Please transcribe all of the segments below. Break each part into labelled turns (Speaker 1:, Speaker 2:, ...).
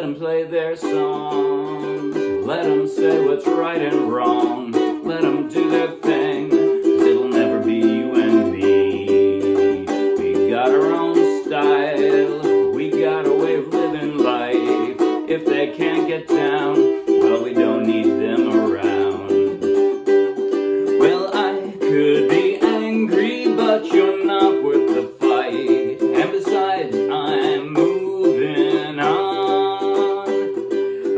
Speaker 1: Let them play their songs. Let them say what's right and wrong. Let them do their thing. 'Cause it'll never be you and me. We got our own style. We got a way of living life. If they can't get down, well, we don't need them around. Well, I could be angry, but you're not worth the fight. And besides, I'm moving on.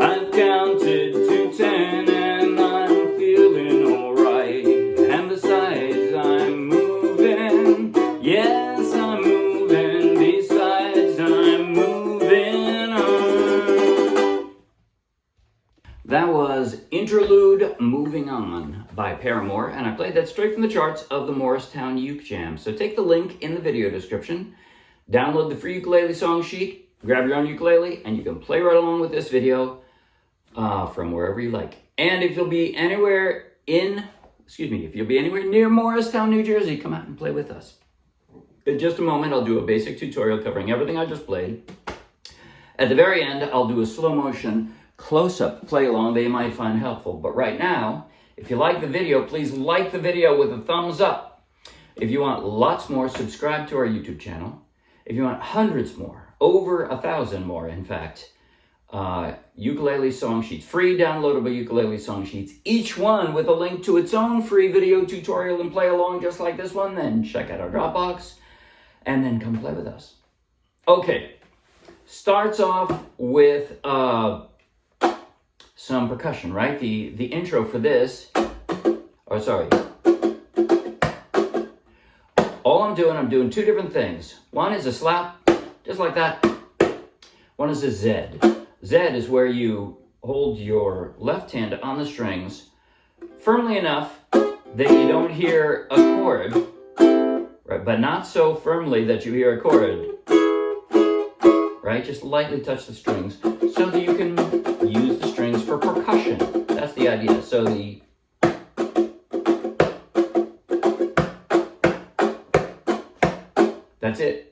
Speaker 1: I've counted to 10 and I'm feeling alright. And besides, I'm moving. Yes, I'm moving. Besides, I'm moving on. That was Interlude, Moving On by Paramore, and I played that straight from the charts of the Morristown Uke Jam. So take the link in the video description, download the free ukulele song sheet, grab your own ukulele, and you can play right along with this video from wherever you like. And if you'll be anywhere near Morristown, New Jersey, come out and play with us. In just a moment, I'll do a basic tutorial covering everything I just played. At the very end, I'll do a slow motion close-up play along that you might find helpful. But right now, if you like the video, please like the video with a thumbs up. If you want lots more, subscribe to our YouTube channel. If you want hundreds more, over 1,000 more, in fact, ukulele song sheets, free downloadable ukulele song sheets, each one with a link to its own free video tutorial and play along just like this one, then check out our Dropbox and then come play with us. Okay, starts off with some percussion, right? The intro for this, all I'm doing two different things. One is a slap, just like that. One is a Z. Z is where you hold your left hand on the strings firmly enough that you don't hear a chord, right? But not so firmly that you hear a chord, right? Just lightly touch the strings so that you can use the strings for percussion. That's the idea. So that's it.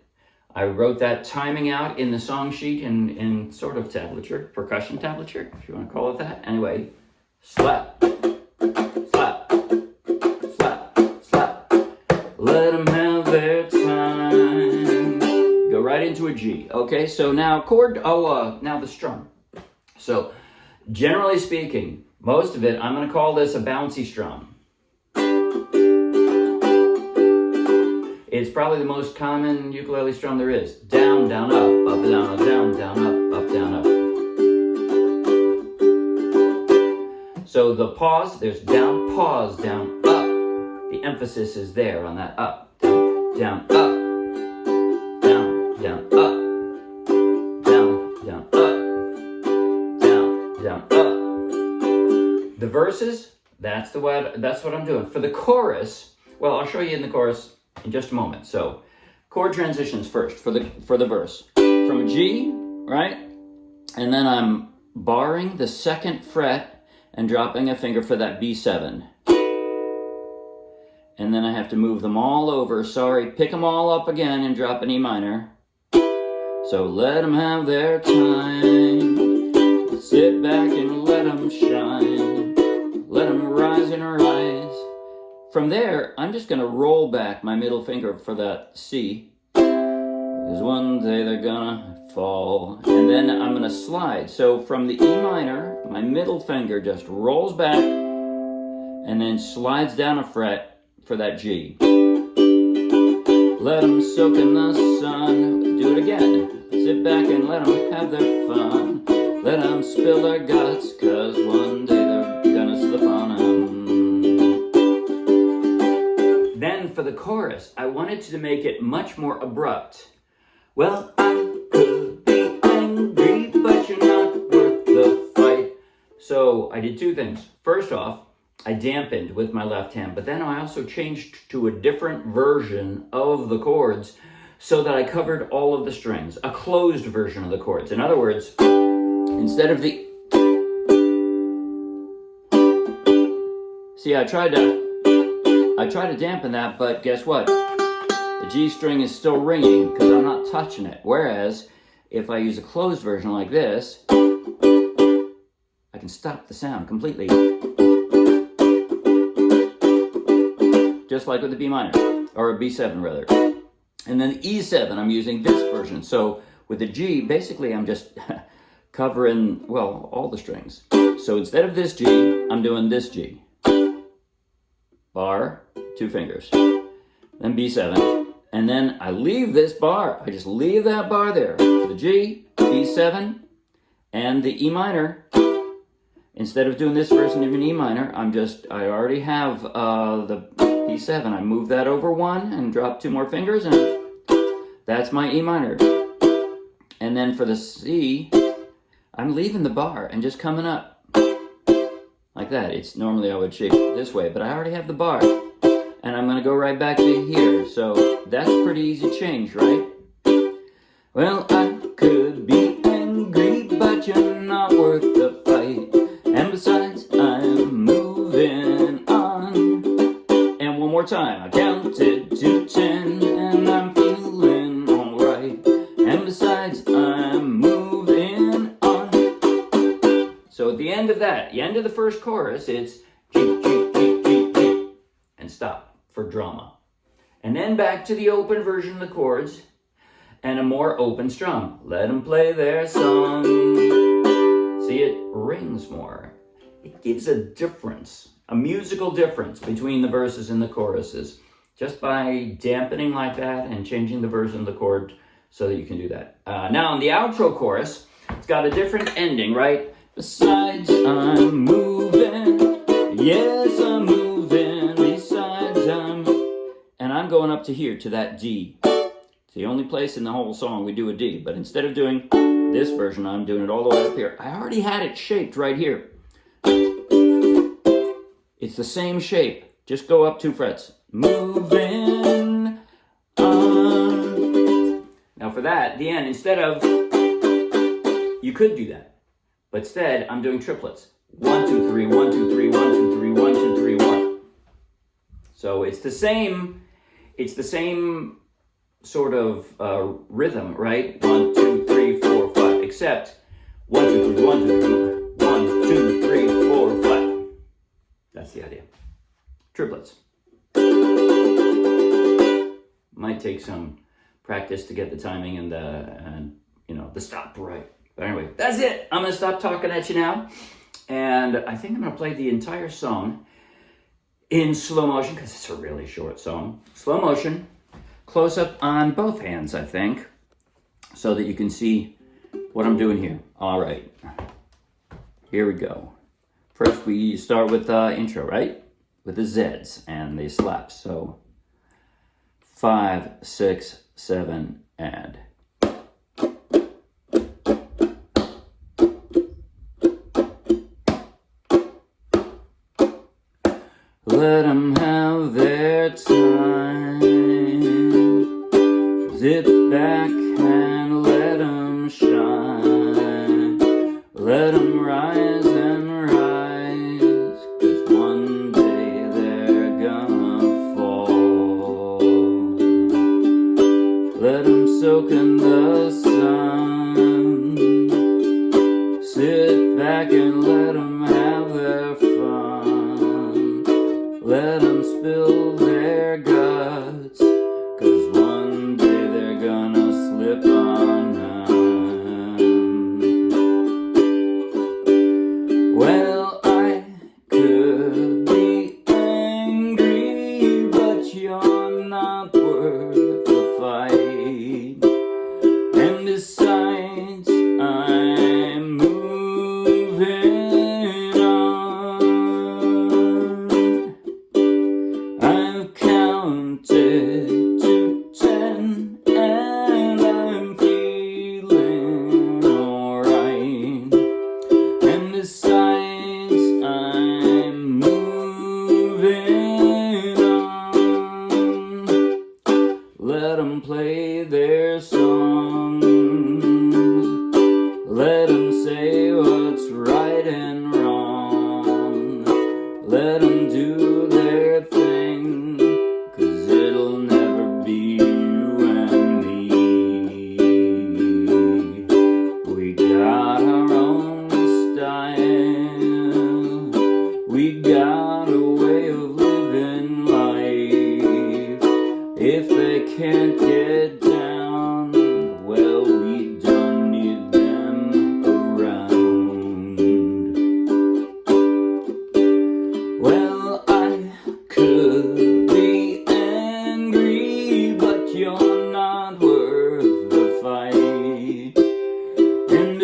Speaker 1: I wrote that timing out in the song sheet in sort of tablature, percussion tablature, if you want to call it that. Anyway, slap, slap, slap, slap. Let them have their time. Go right into a G. Okay, so now now the strum. So generally speaking, most of it, I'm going to call this a bouncy strum. It's probably the most common ukulele strum there is. Down, down, up, up, down, down, down, up, down, up. So the pause, there's down, pause, down, up. The emphasis is there on that up, down, down, up, down, down, up, down, down, up, down, down, up. The verses, that's what I'm doing. For the chorus, well, I'll show you in the chorus in just a moment. So chord transitions first for the verse. From a G, right? And then I'm barring the second fret and dropping a finger for that B7. And then I have to move them all over. Pick them all up again and drop an E minor. So let them have their time. Sit back and let them shine. Let them rise and rise. From there, I'm just going to roll back my middle finger for that C. Because one day they're gonna fall. And then I'm going to slide. So from the E minor, my middle finger just rolls back and then slides down a fret for that G. Let them soak in the sun. Do it again. Sit back and let them have their fun. Let them spill their guts, cause one day they're gonna slip on them. Then for the chorus, I wanted to make it much more abrupt. Well, I could be angry, but you're not worth the fight. So I did two things. First off, I dampened with my left hand, but then I also changed to a different version of the chords so that I covered all of the strings, a closed version of the chords. In other words, instead of the... See, I tried to dampen that, but guess what? The G string is still ringing because I'm not touching it. Whereas if I use a closed version like this, I can stop the sound completely. Just like with the B minor, or a B7 rather. And then E7, I'm using this version. So with the G, basically I'm just covering, well, all the strings. So instead of this G, I'm doing this G. Bar, 2 fingers. Then B7. And then I leave this bar. I just leave that bar there. The G, B7, and the E minor. Instead of doing this version of an E minor, I already have the B7. I move that over 1 and drop 2 more fingers, and that's my E minor. And then for the C, I'm leaving the bar and just coming up like that. It's normally I would shape it this way, but I already have the bar, and I'm gonna go right back to here. So that's a pretty easy change, right? Well, I could be angry, but you're not worth the fight. And besides, I'm moving on. And one more time, I counted to 10, and I'm feeling alright. And besides, I'm moving on. So at the end of that, the end of the first chorus, it's G, G, G, G, G, and stop for drama. And then back to the open version of the chords, and a more open strum. Let them play their song. See, it rings more. It gives a difference, a musical difference between the verses and the choruses, just by dampening like that and changing the version of the chord so that you can do that. Now, in the outro chorus, it's got a different ending, right? Besides, I'm moving. Yes, I'm moving. Besides, and I'm going up to here, to that D. It's the only place in the whole song we do a D, but instead of doing this version, I'm doing it all the way up here. I already had it shaped right here. It's the same shape. Just go up 2 frets. Moving on. Now for that, the end, instead of, you could do that, but instead I'm doing triplets. 1, 2, 3, 1, 2, 3, 1, 2, 3, 1, 2, 3, 1. So it's the same sort of rhythm, right? 1, 2, 3, 4, 5, except 1, 2, 3, 1, 2, 3, 1, 2, 3, 4, 5. That's the idea. Triplets. Might take some practice to get the timing and the stop right. But anyway, that's it. I'm gonna stop talking at you now, and I think I'm gonna play the entire song in slow motion because it's a really short song. Slow motion. Close up on both hands, I think, so that you can see what I'm doing here. All right, here we go. First, we start with the intro, right? With the Z's and the slaps. So 5, 6, 7, and. Let them have their time. Zip back and let them shine. Let them rise and rise, 'cause one day they're gonna fall. Let them soak in the sun. Sit back and let them have their fun. Let them spill their guts, 'cause one day they're gonna slip on them. Well, I could be angry, but you're not worth the fight. And besides, I'm moving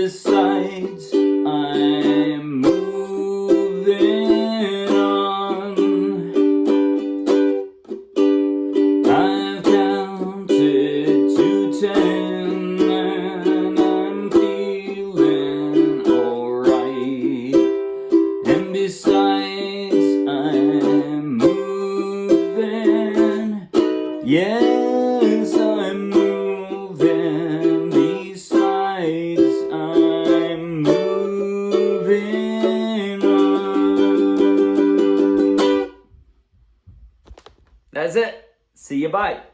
Speaker 1: besides, I'm moving on. I've counted to 10 and I'm feeling alright. And besides, I'm moving. Yes, I'm moving. Besides, I'm moving on. That's it. See you, bye.